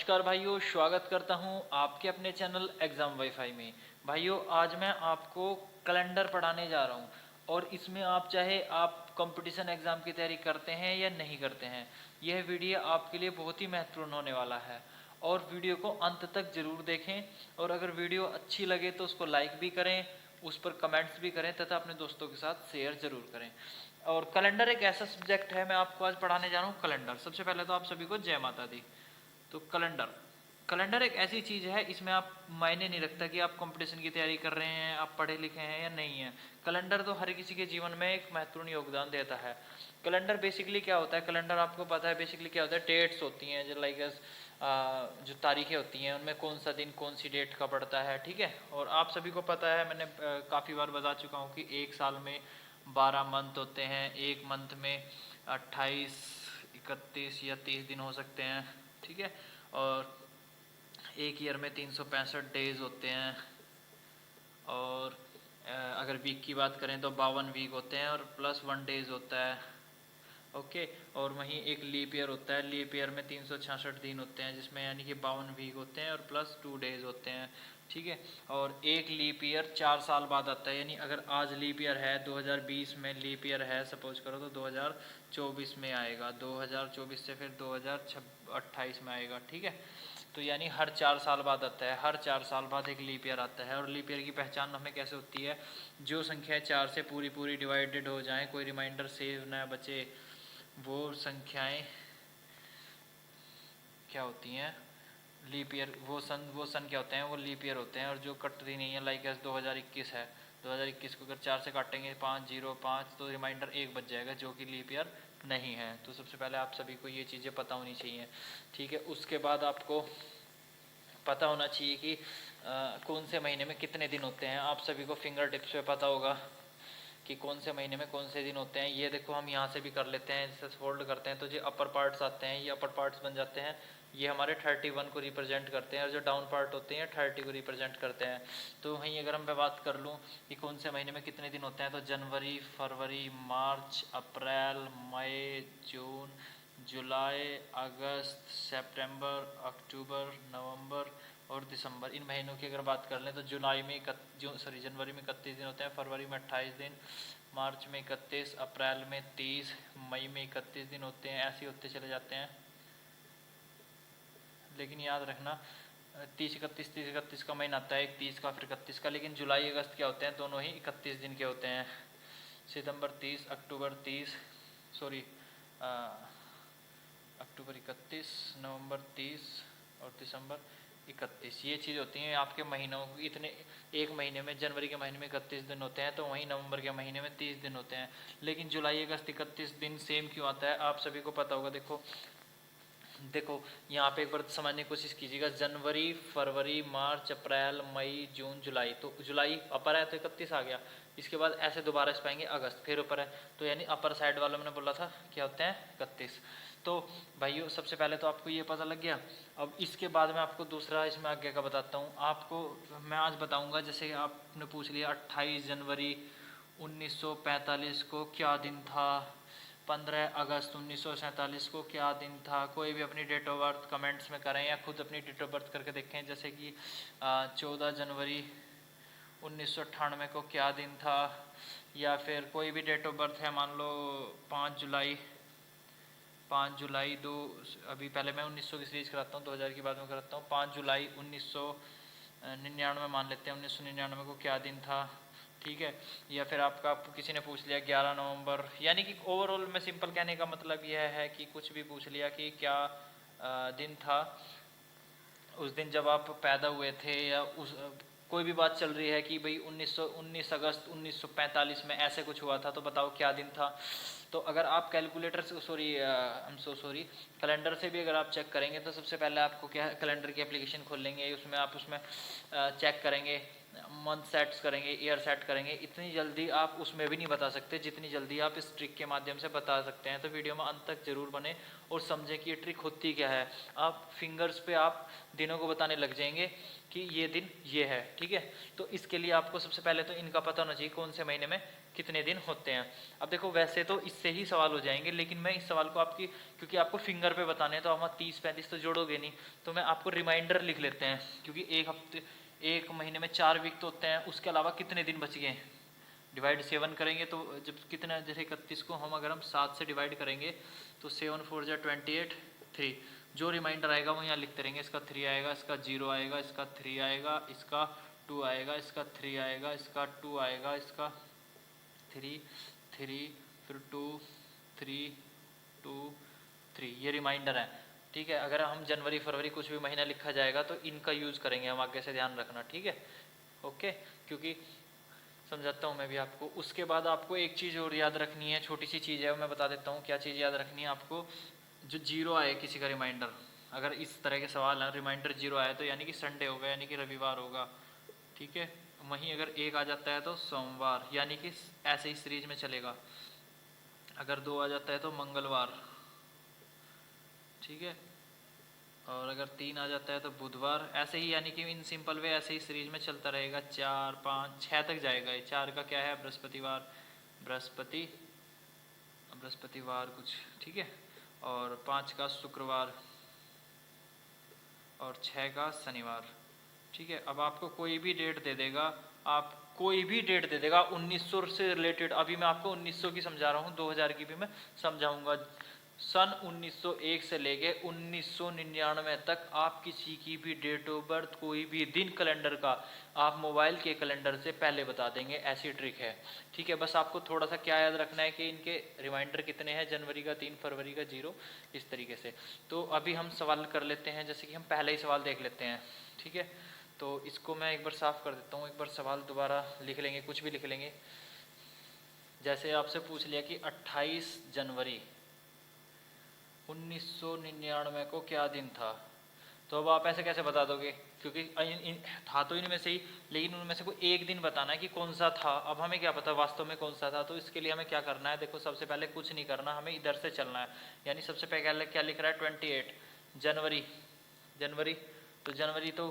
नमस्कार भाइयों, स्वागत करता हूं आपके अपने चैनल एग्ज़ाम वाईफाई में। भाइयों, आज मैं आपको कैलेंडर पढ़ाने जा रहा हूं और इसमें आप चाहे आप कंपटीशन एग्ज़ाम की तैयारी करते हैं या नहीं करते हैं, यह वीडियो आपके लिए बहुत ही महत्वपूर्ण होने वाला है और वीडियो को अंत तक ज़रूर देखें। और अगर वीडियो अच्छी लगे तो उसको लाइक भी करें, उस पर कमेंट्स भी करें तथा अपने दोस्तों के साथ शेयर ज़रूर करें। और कैलेंडर एक ऐसा सब्जेक्ट है, मैं आपको आज पढ़ाने जा रहा हूँ कैलेंडर। सबसे पहले तो आप सभी को जय माता दी। तो कैलेंडर कैलेंडर एक ऐसी चीज़ है, इसमें आप मायने नहीं रखता कि आप कंपटीशन की तैयारी कर रहे हैं, आप पढ़े लिखे हैं या नहीं हैं। कैलेंडर तो हर किसी के जीवन में एक महत्वपूर्ण योगदान देता है। कैलेंडर बेसिकली क्या होता है, कैलेंडर आपको पता है बेसिकली क्या होता है। डेट्स होती हैं जो लाइक जो तारीखें होती हैं उनमें कौन सा दिन कौन सी डेट का पड़ता है, ठीक है। और आप सभी को पता है, मैंने काफ़ी बार बता चुका हूँ कि एक साल में 12 मंथ होते हैं। एक मंथ में 28, 31 या 30 दिन हो सकते हैं, ठीक है। और एक ईयर में 365 डेज होते हैं। और अगर वीक की बात करें तो 52 वीक होते हैं और प्लस 1 डेज होता है, ओके। और वहीं एक लीप ईयर होता है। लीप ईयर में 366 दिन होते हैं, जिसमें यानी कि 52 वीक होते हैं और प्लस 2 डेज होते हैं, ठीक है। और एक लीप ईयर 4 साल बाद आता है, यानी अगर आज लीप ईयर है 2020 में लीप ईयर है सपोज करो, तो 2024 में आएगा, 2024 से फिर 2028 में आएगा, ठीक है। तो यानी हर 4 साल बाद आता है, हर 4 साल बाद एक लीप ईयर आता है। और लीप ईयर की पहचान हमें कैसे होती है, जो संख्या 4 से पूरी पूरी डिवाइडेड हो जाए, कोई रिमाइंडर सेव न बचे, वो संख्याएं क्या होती हैं, लीप ईयर। वो सन क्या होते हैं, वो लीप ईयर होते हैं। और जो कटती नहीं है, लाइक 2021 है, 2021 को अगर 4 से काटेंगे 505, तो रिमाइंडर 1 बच जाएगा, जो कि लीप ईयर नहीं है। तो सबसे पहले आप सभी को ये चीज़ें पता होनी चाहिए, ठीक है। उसके बाद आपको पता होना चाहिए कि कौन से महीने में कितने दिन होते हैं। आप सभी को फिंगर टिप्स पे पता होगा कि कौन से महीने में कौन से दिन होते हैं। ये देखो, हम यहाँ से भी कर लेते हैं, जैसे फोल्ड करते हैं तो जो अपर पार्ट्स आते हैं, ये अपर पार्ट्स बन जाते हैं। ये हमारे 31 को रिप्रेजेंट करते हैं और जो डाउन पार्ट होते हैं 30 को रिप्रेजेंट करते हैं। तो वहीं अगर मैं बात कर लूँ कि कौन से महीने में कितने दिन होते हैं, तो जनवरी, फरवरी, मार्च, अप्रैल, मई, जून, जुलाई, अगस्त, सितंबर, अक्टूबर, नवंबर और दिसंबर। इन महीनों की अगर बात कर लें तो जनवरी में 31 दिन होते हैं, फरवरी में 28 दिन, मार्च में 31, अप्रैल में 30, मई में 31 दिन होते हैं। ऐसे होते चले जाते हैं, लेकिन याद रखना 30 का महीना आता है, एक 30 का फिर 31 का। लेकिन जुलाई अगस्त क्या होते हैं, दोनों ही 31 दिन के होते हैं। सितंबर 30, अक्टूबर 30, सॉरी अक्टूबर 31, नवंबर 30 और दिसंबर 31। ये चीज़ होती हैं आपके महीनों की। इतने एक महीने में, जनवरी के महीने में 31 दिन होते हैं, तो वहीं नवंबर के महीने में 30 दिन होते हैं। लेकिन जुलाई अगस्त 31 दिन सेम क्यों आता है, आप सभी को पता होगा। देखो देखो यहाँ पे एक बार समझने की कोशिश कीजिएगा। जनवरी, फरवरी, मार्च, अप्रैल, मई, जून, जुलाई। तो जुलाई अपर है तो 31 आ गया। इसके बाद ऐसे दोबारा इस पाएंगे, अगस्त फिर ऊपर है, तो यानी अपर साइड वाला मैंने बोला था क्या होते हैं, 31। तो भाइयों, सबसे पहले तो आपको ये पता लग गया। अब इसके बाद मैं आपको दूसरा इसमें आगे का बताता हूँ। आपको मैं आज बताऊँगा, जैसे आपने पूछ लिया 28 जनवरी 1945 को क्या दिन था, 15 अगस्त 1947 को क्या दिन था। कोई भी अपनी डेट ऑफ बर्थ कमेंट्स में करें या खुद अपनी डेट ऑफ बर्थ करके देखें। जैसे कि 14 जनवरी 1998 को क्या दिन था, या फिर कोई भी डेट ऑफ बर्थ है, मान लो 5 जुलाई दो, अभी पहले मैं 1900 की सीरीज कराता हूँ, 2000 की बाद में कराता हूँ। 5 जुलाई 1999 मान लेते हैं, 1999 को क्या दिन था, ठीक है। या फिर आपका किसी ने पूछ लिया 11 नवंबर, यानी कि ओवरऑल में सिंपल कहने का मतलब यह है कि कुछ भी पूछ लिया कि क्या दिन था उस दिन जब आप पैदा हुए थे, या उस कोई भी बात चल रही है कि भाई 19 अगस्त 1945 में ऐसे कुछ हुआ था, तो बताओ क्या दिन था। तो अगर आप कैलकुलेटर से, सॉरी कैलेंडर से भी अगर आप चेक करेंगे, तो सबसे पहले आपको क्या कैलेंडर की एप्लीकेशन खोल लेंगे, उसमें आप चेक करेंगे मंथ सेट्स करेंगे, ईयर सेट करेंगे, इतनी जल्दी आप उसमें भी नहीं बता सकते जितनी जल्दी आप इस ट्रिक के माध्यम से बता सकते हैं। तो वीडियो में अंत तक जरूर बने और समझें कि ये ट्रिक होती क्या है। आप फिंगर्स पे आप दिनों को बताने लग जाएंगे कि ये दिन ये है, ठीक है। तो इसके लिए आपको सबसे पहले तो इनका पता होना चाहिए कौन से महीने में कितने दिन होते हैं। अब देखो वैसे तो इससे ही सवाल हो जाएंगे, लेकिन मैं इस सवाल को आपकी, क्योंकि आपको फिंगर पे बताने हैं तो हम 30-35 तो जोड़ोगे नहीं, तो मैं आपको रिमाइंडर लिख लेते हैं। क्योंकि एक महीने में 4 वीक तो होते हैं, उसके अलावा कितने दिन बच गए, डिवाइड 7 करेंगे तो जब कितना, जैसे 31 को हम अगर हम 7 से डिवाइड करेंगे तो 7 4 जा 28, 3, जो रिमाइंडर आएगा वो यहाँ लिखते रहेंगे। इसका 3 आएगा, इसका 0 आएगा, इसका 3 आएगा, इसका 2 आएगा, इसका 3 आएगा, इसका 2 आएगा, इसका 3 3, फिर 2 3 2 3, ये रिमाइंडर है, ठीक है। अगर हम जनवरी फरवरी कुछ भी महीना लिखा जाएगा तो इनका यूज़ करेंगे हम आगे से, ध्यान रखना, ठीक है, ओके। क्योंकि समझाता हूँ मैं भी आपको। उसके बाद आपको एक चीज़ और याद रखनी है, छोटी सी चीज़ है, मैं बता देता हूँ क्या चीज़ याद रखनी है आपको। जो 0 आए किसी का रिमाइंडर, अगर इस तरह के सवाल हैं, रिमाइंडर 0 आया तो यानी कि संडे होगा, यानी कि रविवार होगा, ठीक है। वहीं अगर 1 आ जाता है तो सोमवार, यानी कि ऐसे ही सीरीज में चलेगा। अगर 2 आ जाता है तो मंगलवार, ठीक है। और अगर 3 आ जाता है तो बुधवार, ऐसे ही, यानी कि इन सिंपल वे ऐसे ही सीरीज में चलता रहेगा। 4 5 6 तक जाएगा ये। 4 का क्या है, बृहस्पतिवार, बृहस्पतिवार कुछ, ठीक है। और 5 का शुक्रवार, और 6 का शनिवार, ठीक है। अब आपको कोई भी डेट दे देगा, आप कोई भी डेट दे देगा 1900 से रिलेटेड। अभी मैं आपको 1900 की समझा रहा हूँ, 2000 की भी मैं समझाऊंगा। सन 1901 से लेके 1999 तक आप किसी की भी डेट ऑफ बर्थ, कोई भी दिन कैलेंडर का आप मोबाइल के कैलेंडर से पहले बता देंगे, ऐसी ट्रिक है, ठीक है। बस आपको थोड़ा सा क्या याद रखना है कि इनके रिमाइंडर कितने हैं, जनवरी का 3, फरवरी का 0, इस तरीके से। तो अभी हम सवाल कर लेते हैं, जैसे कि हम पहले ही सवाल देख लेते हैं, ठीक है। तो इसको मैं एक बार साफ कर देता हूँ, एक बार सवाल दोबारा लिख लेंगे, कुछ भी लिख लेंगे। जैसे आपसे पूछ लिया कि 28 जनवरी 1999 को क्या दिन था, तो अब आप ऐसे कैसे बता दोगे, क्योंकि था तो इनमें से ही, लेकिन उनमें से कोई एक दिन बताना है कि कौन सा था। अब हमें क्या पता वास्तव में कौन सा था, तो इसके लिए हमें क्या करना है, देखो सबसे पहले कुछ नहीं करना, हमें इधर से चलना है। यानी सबसे पहले क्या लिख रहा है, 28 जनवरी, जनवरी तो जनवरी तो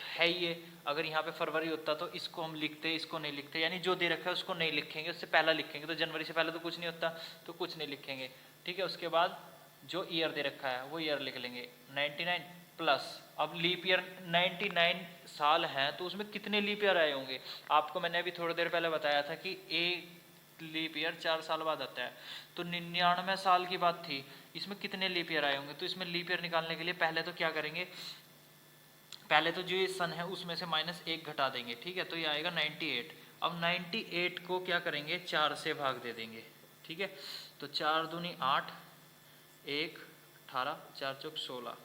है ही ये। अगर यहाँ पे फरवरी होता तो इसको हम लिखते, इसको नहीं लिखते, यानी जो दे रखा है उसको नहीं लिखेंगे, उससे पहला लिखेंगे। तो जनवरी से पहले तो कुछ नहीं होता, तो कुछ नहीं लिखेंगे, ठीक है। उसके बाद जो ईयर दे रखा है वो ईयर लिख लेंगे, 99 प्लस। अब लीप ईयर 99 साल हैं तो उसमें कितने लीप ईयर आए होंगे, आपको मैंने अभी थोड़ी देर पहले बताया था कि एक लीप ईयर 4 साल बाद आता है। तो 99 साल की बात थी, इसमें कितने लीप ईयर आए होंगे। तो इसमें लीप ईयर निकालने के लिए पहले तो क्या करेंगे, पहले तो जो ये सन है उसमें से -1 घटा देंगे, ठीक है। तो ये आएगा 98। अब 98 को क्या करेंगे, 4 से भाग दे देंगे, ठीक है। तो 4 दूनी 8, 1 18, 4 चौक 16,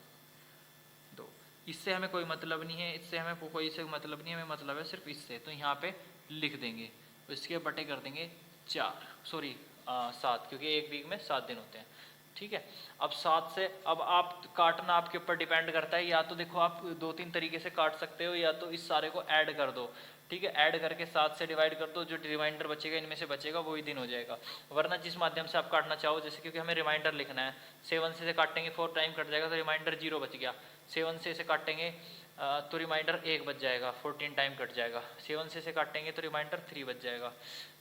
2। इससे हमें कोई मतलब नहीं है, इससे हमें कोई से मतलब नहीं है, हमें मतलब है सिर्फ इससे। तो यहाँ पे लिख देंगे, इसके बटे कर देंगे 4, सॉरी 7, क्योंकि एक वीक में 7 दिन होते हैं, ठीक है। अब 7 से, अब आप काटना आपके ऊपर डिपेंड करता है, या तो देखो आप 2-3 तरीके से काट सकते हो, या तो इस सारे को ऐड कर दो, ठीक है। ऐड करके 7 से डिवाइड कर दो, जो रिमाइंडर बचेगा इनमें से बचेगा वही दिन हो जाएगा। वरना जिस माध्यम से आप काटना चाहो, जैसे क्योंकि हमें रिमाइंडर लिखना है, 7 से काटेंगे 4 टाइम कट जाएगा तो रिमाइंडर 0 बच गया। 7 से काटेंगे तो रिमाइंडर 1 बच जाएगा, 14 टाइम कट जाएगा। 7 से काटेंगे तो रिमाइंडर 3 बच जाएगा।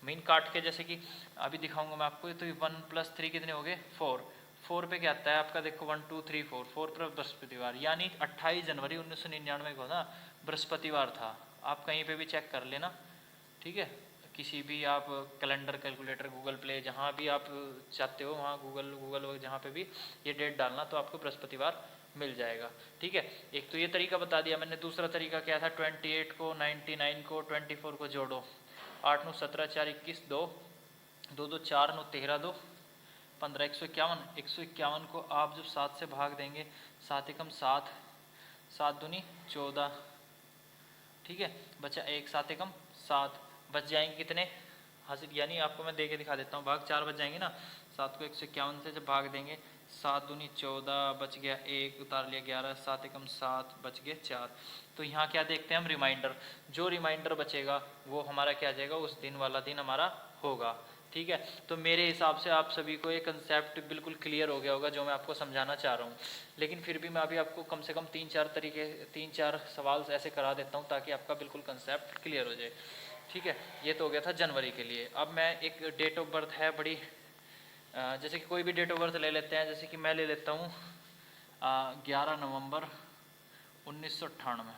मीन काट के, जैसे कि अभी दिखाऊंगा मैं आपको, तो 1 + 3 कितने हो गए, 4। 4 पे क्या आता है आपका, देखो 1 2 3 4, 4 पर बृहस्पतिवार, यानी 28 जनवरी 1999 को ना बृहस्पतिवार था। आप कहीं पे भी चेक कर लेना, ठीक है। किसी भी आप कैलेंडर, कैलकुलेटर, गूगल प्ले, जहाँ भी आप चाहते हो वहाँ गूगल जहाँ पे भी ये डेट डालना, तो आपको बृहस्पतिवार मिल जाएगा, ठीक है। एक तो ये तरीका बता दिया मैंने। दूसरा तरीका क्या था, 28 को, 99 को, 24 को जोड़ो। 8 9 17 4 21, 2 2 2 4 9 13, 2 15, 151। 151 को आप जब 7 से भाग देंगे, 7 एकम 7, 7 दूनी 14, ठीक है। बचा 1, 7 एकम 7, बच जाएंगे कितने हासिल, यानी आपको मैं दे के दिखा देता हूँ, भाग 4 बच जाएंगे ना। 7 को 151 से जब भाग देंगे 7 दूनी 14, बच गया 1, उतार लिया 11, 7 एकम 7, बच गए 4। तो यहाँ क्या देखते हैं हम, रिमाइंडर। जो रिमाइंडर बचेगा वो हमारा क्या आ जाएगा, उस दिन वाला दिन हमारा होगा। ठीक है, तो मेरे हिसाब से आप सभी को ये कंसेप्ट बिल्कुल क्लियर हो गया होगा जो मैं आपको समझाना चाह रहा हूँ। लेकिन फिर भी मैं अभी आपको कम से कम 3-4 सवाल ऐसे करा देता हूँ ताकि आपका बिल्कुल कंसेप्ट क्लियर हो जाए। ठीक है, ये तो हो गया था जनवरी के लिए। अब मैं एक डेट ऑफ बर्थ है बड़ी, जैसे कि कोई भी डेट ऑफ बर्थ ले लेते हैं, जैसे कि मैं ले लेता हूँ 11 नवंबर 1998।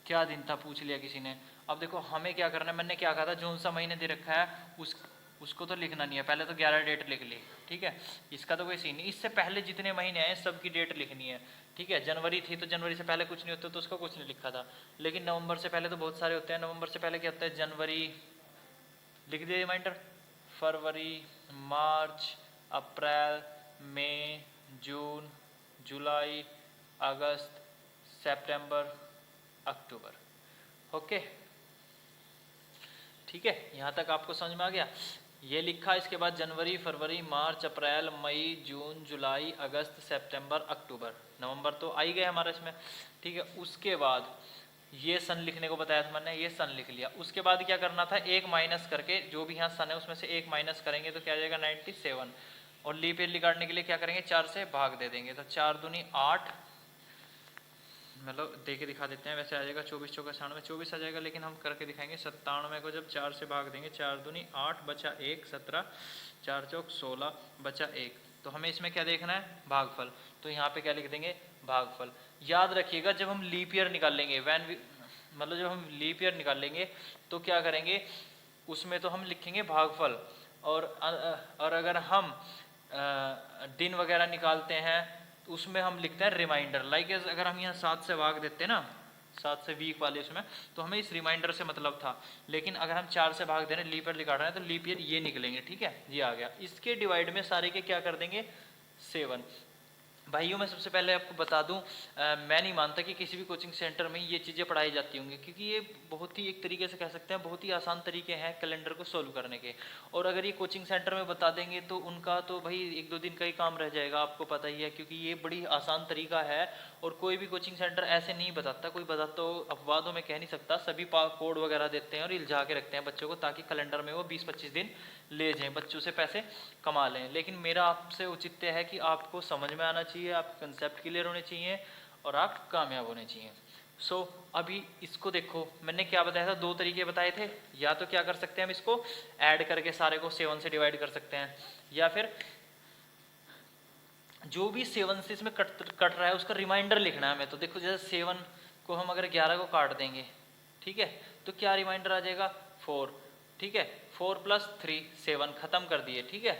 क्या दिन था पूछ लिया किसी ने। अब देखो हमें क्या करना है, मैंने क्या कहा था, जो सा महीने दे रखा है उसको तो लिखना नहीं है, पहले तो 11 डेट लिख ली। ठीक है, इसका तो कोई सीन नहीं, इससे पहले जितने महीने आए सबकी डेट लिखनी है। ठीक है, जनवरी थी तो जनवरी से पहले कुछ नहीं होता तो उसका कुछ नहीं लिखा था। लेकिन नवंबर से पहले तो बहुत सारे होते हैं। नवंबर से पहले क्या होता है, जनवरी लिख दिया रिमाइंडर, फरवरी, मार्च, अप्रैल, मई, जून, जुलाई, अगस्त, सितंबर, अक्टूबर। ओके, ठीक है, यहाँ तक आपको समझ में आ गया। ये लिखा, इसके बाद जनवरी, फरवरी, मार्च, अप्रैल, मई, जून, जुलाई, अगस्त, सितंबर, अक्टूबर, नवंबर तो आ ही गए हमारे इसमें। ठीक है, उसके बाद ये सन लिखने को बताया था मैंने, ये सन लिख लिया। उसके बाद क्या करना था, एक माइनस करके जो भी यहाँ सन है उसमें से एक माइनस करेंगे तो क्या आ जाएगा 97। और लीप ईयर निकालने के लिए क्या करेंगे, 4 से भाग दे देंगे तो 4 दूनी 8, मतलब दे के दिखा देते हैं, वैसे आ जाएगा 24 चौका 96, 24 आ जाएगा, लेकिन हम करके दिखाएंगे। 97 को जब 4 से भाग देंगे, 4 दूनी 8, बचा 1, 17, 4 चौक 16, बचा 1। तो हमें इसमें क्या देखना है, भागफल। तो यहाँ पे क्या लिख देंगे, भागफल। याद रखिएगा जब हम लीप ईयर निकालेंगे, मतलब जब हम लीप ईयर निकालेंगे तो क्या करेंगे, उसमें तो हम लिखेंगे भागफल। और अगर हम दिन वगैरह निकालते हैं तो उसमें हम लिखते हैं रिमाइंडर। लाइक अगर हम यहाँ 7 से भाग देते हैं ना, 7 से वीक वाले उसमें, तो हमें इस रिमाइंडर से मतलब था। लेकिन अगर हम 4 से भाग दे रहे हैं, लीप ईयर निकाल रहे हैं, तो लीप ईयर ये निकलेंगे। ठीक है, ये आ गया। इसके डिवाइड में सारे के क्या कर देंगे, 7। भाइयों मैं सबसे पहले आपको बता दूं, मैं नहीं मानता कि किसी भी कोचिंग सेंटर में ये चीज़ें पढ़ाई जाती होंगी, क्योंकि ये बहुत ही एक तरीके से कह सकते हैं बहुत ही आसान तरीके हैं कैलेंडर को सोल्व करने के। और अगर ये कोचिंग सेंटर में बता देंगे तो उनका तो भाई 1-2 दिन का ही काम रह जाएगा, आपको पता ही है, क्योंकि ये बड़ी आसान तरीका है। और कोई भी कोचिंग सेंटर ऐसे नहीं बताता, कोई बताता तो अपवादों में कह नहीं सकता, सभी कोड वगैरह देते हैं और इल्झा के रखते हैं बच्चों को, ताकि कैलेंडर में वो 20-25 दिन ले जाएं, बच्चों से पैसे कमा लें। लेकिन मेरा आपसे औचित्य है कि आपको समझ में आना चाहिए, आपके कंसेप्ट क्लियर होने चाहिए और आप कामयाब होने चाहिए। सो अभी इसको देखो, मैंने क्या बताया था, 2 तरीके बताए थे। या तो क्या कर सकते हैं हम, इसको ऐड करके सारे को 7 से डिवाइड कर सकते हैं, या फिर जो भी 7 से इसमें कट रहा है उसका रिमाइंडर लिखना है हमें। तो देखो जैसे 7 को हम अगर 11 को काट देंगे, ठीक है, तो क्या रिमाइंडर आ जाएगा, 4। ठीक है, 4 + 3 7, खत्म कर दिए। ठीक है,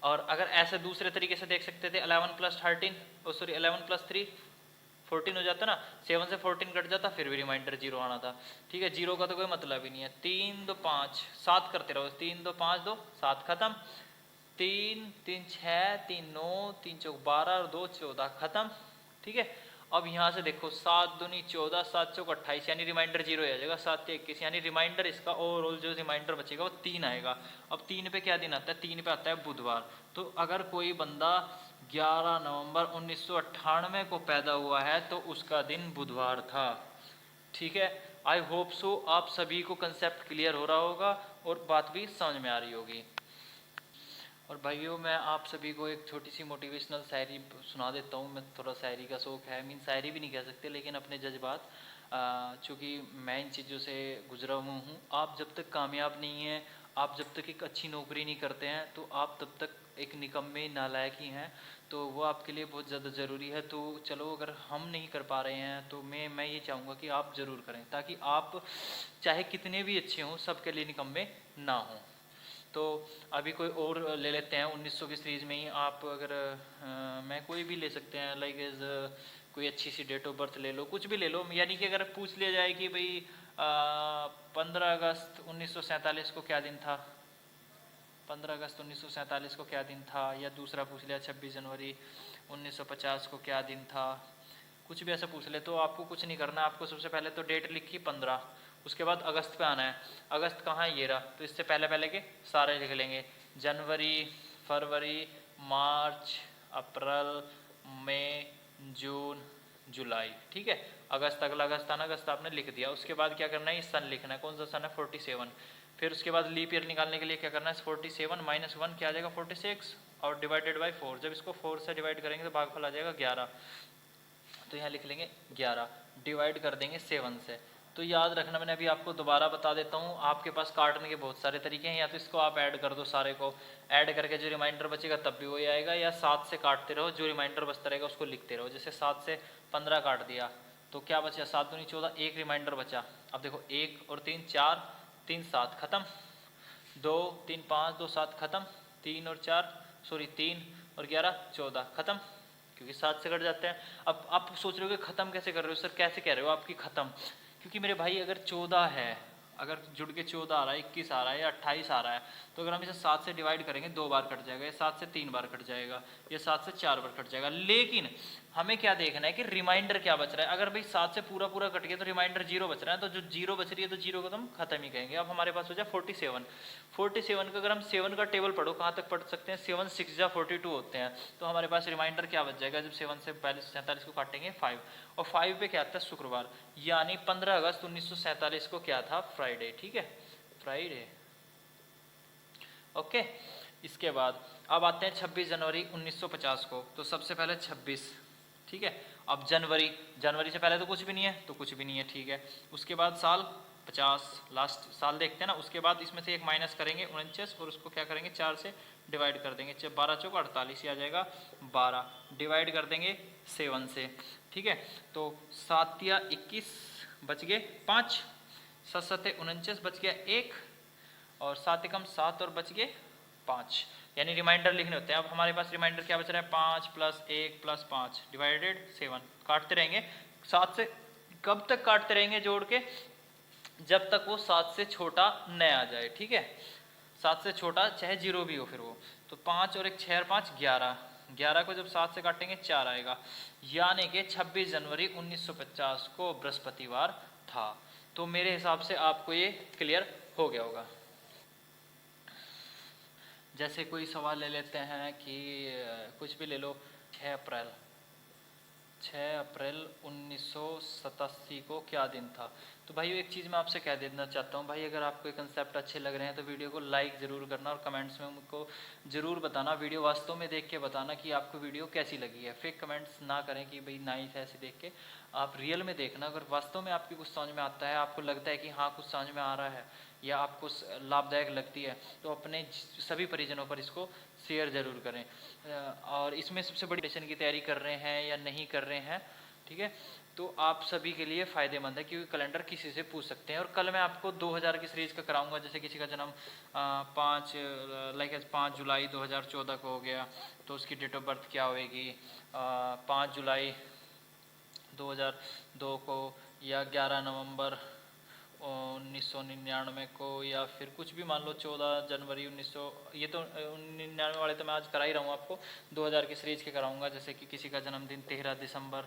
और अगर ऐसे दूसरे तरीके से देख सकते थे, 11 + 13, सॉरी 11 + 3 14 हो जाता ना, 7 से 14 कट जाता, फिर भी रिमाइंडर 0 आना था। ठीक है, 0 का तो कोई मतलब ही नहीं है। 3 2 5 7 करते रहो, 3 2 5 2 7, खत्म। 3 3 6 3 9 3 चौक 12 और 2 14, खत्म। ठीक है, अब यहाँ से देखो 7 दूनी 14, 7 चौक 28, यानी रिमाइंडर 0 आ जाएगा। 7 21, यानी रिमाइंडर इसका ओवरऑल जो रिमाइंडर बचेगा वो 3 आएगा। अब 3 पे क्या दिन आता है, 3 पे आता है बुधवार। तो अगर कोई बंदा 11 नवंबर 1998 को पैदा हुआ है तो उसका दिन बुधवार था। ठीक है, आई होप सो आप सभी को कंसेप्ट क्लियर हो रहा होगा और बात भी समझ में आ रही होगी। और भाइयों मैं आप सभी को एक छोटी सी मोटिवेशनल शायरी सुना देता हूँ। मैं थोड़ा शायरी का शौक है, मीन शायरी भी नहीं कह सकते, लेकिन अपने जज्बात, चूँकि मैं इन चीज़ों से गुजरा हुआ हूँ। आप जब तक कामयाब नहीं हैं, आप जब तक एक अच्छी नौकरी नहीं करते हैं, तो आप तब तक एक निकम्मे नालायक ही हैं। तो वो आपके लिए बहुत ज़्यादा ज़रूरी है। तो चलो अगर हम नहीं कर पा रहे हैं तो मैं ये चाहूँगा कि आप ज़रूर करें, ताकि आप चाहे कितने भी अच्छे हों सबके लिए निकम्मे ना हों। तो अभी कोई और ले लेते हैं 1900 की सीरीज़ में ही। आप अगर मैं कोई भी ले सकते हैं, लाइक एज कोई अच्छी सी डेट ऑफ बर्थ ले लो, कुछ भी ले लो। यानी कि अगर पूछ लिया जाए कि भाई 15 अगस्त 1947 को क्या दिन था, 15 अगस्त 1947 को क्या दिन था, या दूसरा पूछ लिया 26 जनवरी 1950 को क्या दिन था, कुछ भी ऐसा पूछ ले, तो आपको कुछ नहीं करना। आपको सबसे पहले तो डेट लिखी 15, उसके बाद अगस्त पे आना है। अगस्त कहाँ है, ये रहा, तो इससे पहले पहले के सारे लिख लेंगे। जनवरी, फरवरी, मार्च, अप्रैल, मई, जून, जुलाई, ठीक है। अगस्त, अगला अगस्त आना, अगस्त आपने लिख दिया। उसके बाद क्या करना है, ये सन लिखना है। कौन सा सन है, 47। फिर उसके बाद लीप ईयर निकालने के लिए क्या करना है, 47 माइनस 1 क्या आ जाएगा, 46 और डिवाइडेड बाई 4। जब इसको 4 से डिवाइड करेंगे तो भागफल आ जाएगा 11। तो यहाँ लिख लेंगे 11, डिवाइड कर देंगे 7 से। तो याद रखना, मैंने अभी आपको दोबारा बता देता हूँ, आपके पास काटने के बहुत सारे तरीके हैं। या तो इसको आप ऐड कर दो, सारे को ऐड करके जो रिमाइंडर बचेगा तब भी वही आएगा, या 7 से काटते रहो, जो रिमाइंडर बचता रहेगा उसको लिखते रहो। जैसे 7 से 15 काट दिया तो क्या बचा, 7 दूनी 14, एक रिमाइंडर बचा। अब देखो 1 और 3 4, 3 7 खत्म, 2 3 5 2 7 खत्म, 3 और 4 सॉरी 3 और 11 14 खत्म, क्योंकि 7 से कट जाते हैं। अब आप सोच रहे हो कि खत्म कैसे कर रहे हो सर, कैसे कह रहे हो आपकी खत्म, क्योंकि मेरे भाई अगर 14 है, अगर जुड़ के 14 आ रहा है, 21 आ रहा है या 28 आ रहा है, तो अगर हम इसे 7 से डिवाइड करेंगे 2 बार कट जाएगा, या 7 से 3 बार कट जाएगा, या 7 से 4 बार कट जाएगा। लेकिन हमें क्या देखना है कि रिमाइंडर क्या बच रहा है। अगर भाई 7 से पूरा पूरा कट गया तो रिमाइंडर 0 बच रहा है, तो जो 0 बच रही है तो 0 को तो हम खत्म ही कहेंगे। अब हमारे पास हो जाए 47। 47 का अगर हम 7 का टेबल पढ़ो, कहाँ तक पढ़ सकते हैं, 7 6 जा 42 होते हैं। तो हमारे पास रिमाइंडर क्या बच जाएगा, जब 7 से 47 को काटेंगे 5, और 5 पे क्या था, शुक्रवार, यानी 15 अगस्त 1947 को क्या था, फ्राइडे, ठीक है, फ्राइडे। ओके, इसके बाद अब आते हैं 26 जनवरी 1950 को। तो सबसे पहले 26, ठीक है। अब जनवरी, जनवरी से पहले तो कुछ भी नहीं है, तो कुछ भी नहीं है, ठीक है। उसके बाद साल 50, लास्ट साल देखते हैं ना। उसके बाद इसमें से एक माइनस करेंगे 49, और उसको क्या करेंगे 4 से डिवाइड कर देंगे, 12 चौका 48, ये आ जाएगा 12, डिवाइड कर देंगे 7 से, ठीक है। तो 7 या 21 बच गए 5, 7 7 49 बच गया 1, और 7 एकम 7 और बच गए 5, यानी रिमाइंडर लिखने होते हैं। अब हमारे पास रिमाइंडर क्या बच रहा है, 5 + 1 + 5 डिवाइडेड 7। काटते रहेंगे 7 से, कब तक काटते रहेंगे जोड़ के, जब तक वो 7 से छोटा न आ जाए, ठीक है। 7 से छोटा चाहे 0 भी हो फिर वो। तो 5 और 1 6 और 5 11, 11 को जब 7 से काटेंगे 4 आएगा, यानी कि 26 जनवरी 1950 को बृहस्पतिवार था। तो मेरे हिसाब से आपको ये क्लियर हो गया होगा। जैसे कोई सवाल ले लेते हैं कि कुछ भी ले लो, 6 अप्रैल 1987 को क्या दिन था। तो भाई एक चीज़ मैं आपसे कह देना चाहता हूँ भाई, अगर आपको ये कंसेप्ट अच्छे लग रहे हैं तो वीडियो को लाइक ज़रूर करना, और कमेंट्स में मुझको ज़रूर बताना, वीडियो वास्तव में देख के बताना कि आपको वीडियो कैसी लगी है। फेक कमेंट्स ना करें कि भाई नाइस है ऐसे देख के, आप रियल में देखना। अगर वास्तव में आपकी कुछ समझ में आता है, आपको लगता है कि हाँ कुछ समझ में आ रहा है या आपको लाभदायक लगती है, तो अपने सभी परिजनों पर इसको शेयर ज़रूर करें। और इसमें सबसे बड़ी सेशन की तैयारी कर रहे हैं या नहीं कर रहे हैं, ठीक है, तो आप सभी के लिए फ़ायदेमंद है, क्योंकि कैलेंडर किसी से पूछ सकते हैं। और कल मैं आपको 2000 की सीरीज़ का कराऊंगा। जैसे किसी का जन्म 5 जुलाई 2014 को हो गया, तो उसकी डेट ऑफ बर्थ क्या होएगी, 5 जुलाई 2002 को, या 11 नवंबर 1999 को, या फिर कुछ भी मान लो 14 जनवरी 1900, ये तो 99 वाले तो मैं आज करा ही रहा हूँ आपको, 2000 की सीरीज़ के कराऊंगा। जैसे कि किसी का जन्मदिन 13 दिसंबर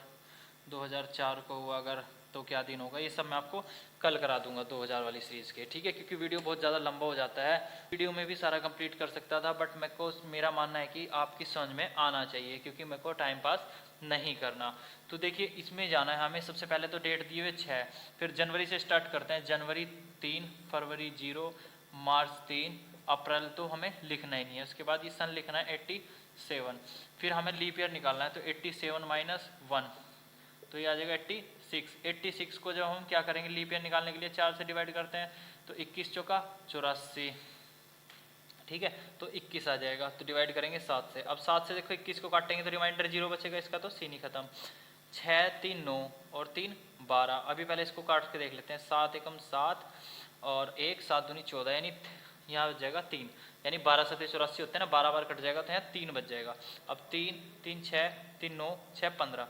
2004 को हुआ अगर, तो क्या दिन होगा, ये सब मैं आपको कल करा दूंगा 2000 वाली सीरीज़ के, ठीक है। क्योंकि वीडियो बहुत ज़्यादा लंबा हो जाता है, वीडियो में भी सारा कंप्लीट कर सकता था, बट मेरे को, मेरा मानना है कि आपकी समझ में आना चाहिए, क्योंकि मेरे को टाइम पास नहीं करना। तो देखिए इसमें जाना है हमें। सबसे पहले तो डेट दी हुई 6, फिर जनवरी से स्टार्ट करते हैं। जनवरी 3, फरवरी 0, मार्च 3, अप्रैल तो हमें लिखना ही नहीं है। उसके बाद ये सन लिखना है 87, फिर हमें लीप ईयर निकालना है, तो 87 माइनस 1 तो ये आ जाएगा 86। 86 को जब हम क्या करेंगे, लीप ईयर निकालने के लिए 4 से डिवाइड करते हैं, तो 21 चौका 84, ठीक है, तो 21 आ जाएगा। तो डिवाइड करेंगे 7 से। अब 7 से देखो 21 को काटेंगे तो रिमाइंडर 0 बचेगा, इसका तो सीन ही खत्म। 6 3 9 और 3 12। अभी पहले इसको काट के देख लेते हैं। 7 एकम 7 और 1 7 दूनी 14, यानी यहाँ बच जाएगा 3, यानी 12 7 84 होते हैं ना, 12 बार कट जाएगा तो यहाँ 3 बच जाएगा। अब 3 3 6 3 9 6 15,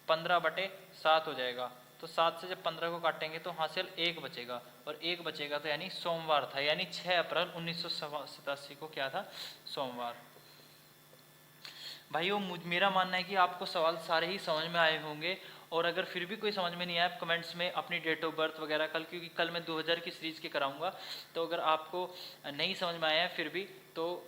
15/7 हो जाएगा। तो 7 से जब 15 को काटेंगे तो हासिल 1 बचेगा, और 1 बचेगा तो यानी सोमवार था, यानी 6 अप्रैल 1987 को क्या था, सोमवार। भाइयों मेरा मानना है कि आपको सवाल सारे ही समझ में आए होंगे, और अगर फिर भी कोई समझ में नहीं आया, आप कमेंट्स में अपनी डेट ऑफ बर्थ वगैरह कल, क्योंकि कल मैं 2000 की सीरीज़ के कराऊंगा, तो अगर आपको नहीं समझ में आया है फिर भी, तो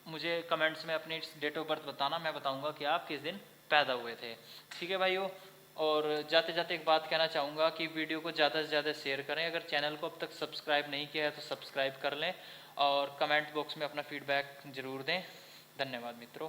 मुझे कमेंट्स में अपनी डेट ऑफ बर्थ बताना, मैं बताऊंगा कि आप किस दिन पैदा हुए थे। ठीक है भाइयों। और जाते जाते एक बात कहना चाहूँगा कि वीडियो को ज़्यादा से ज़्यादा शेयर करें। अगर चैनल को अब तक सब्सक्राइब नहीं किया है तो सब्सक्राइब कर लें और कमेंट बॉक्स में अपना फीडबैक ज़रूर दें। धन्यवाद मित्रों।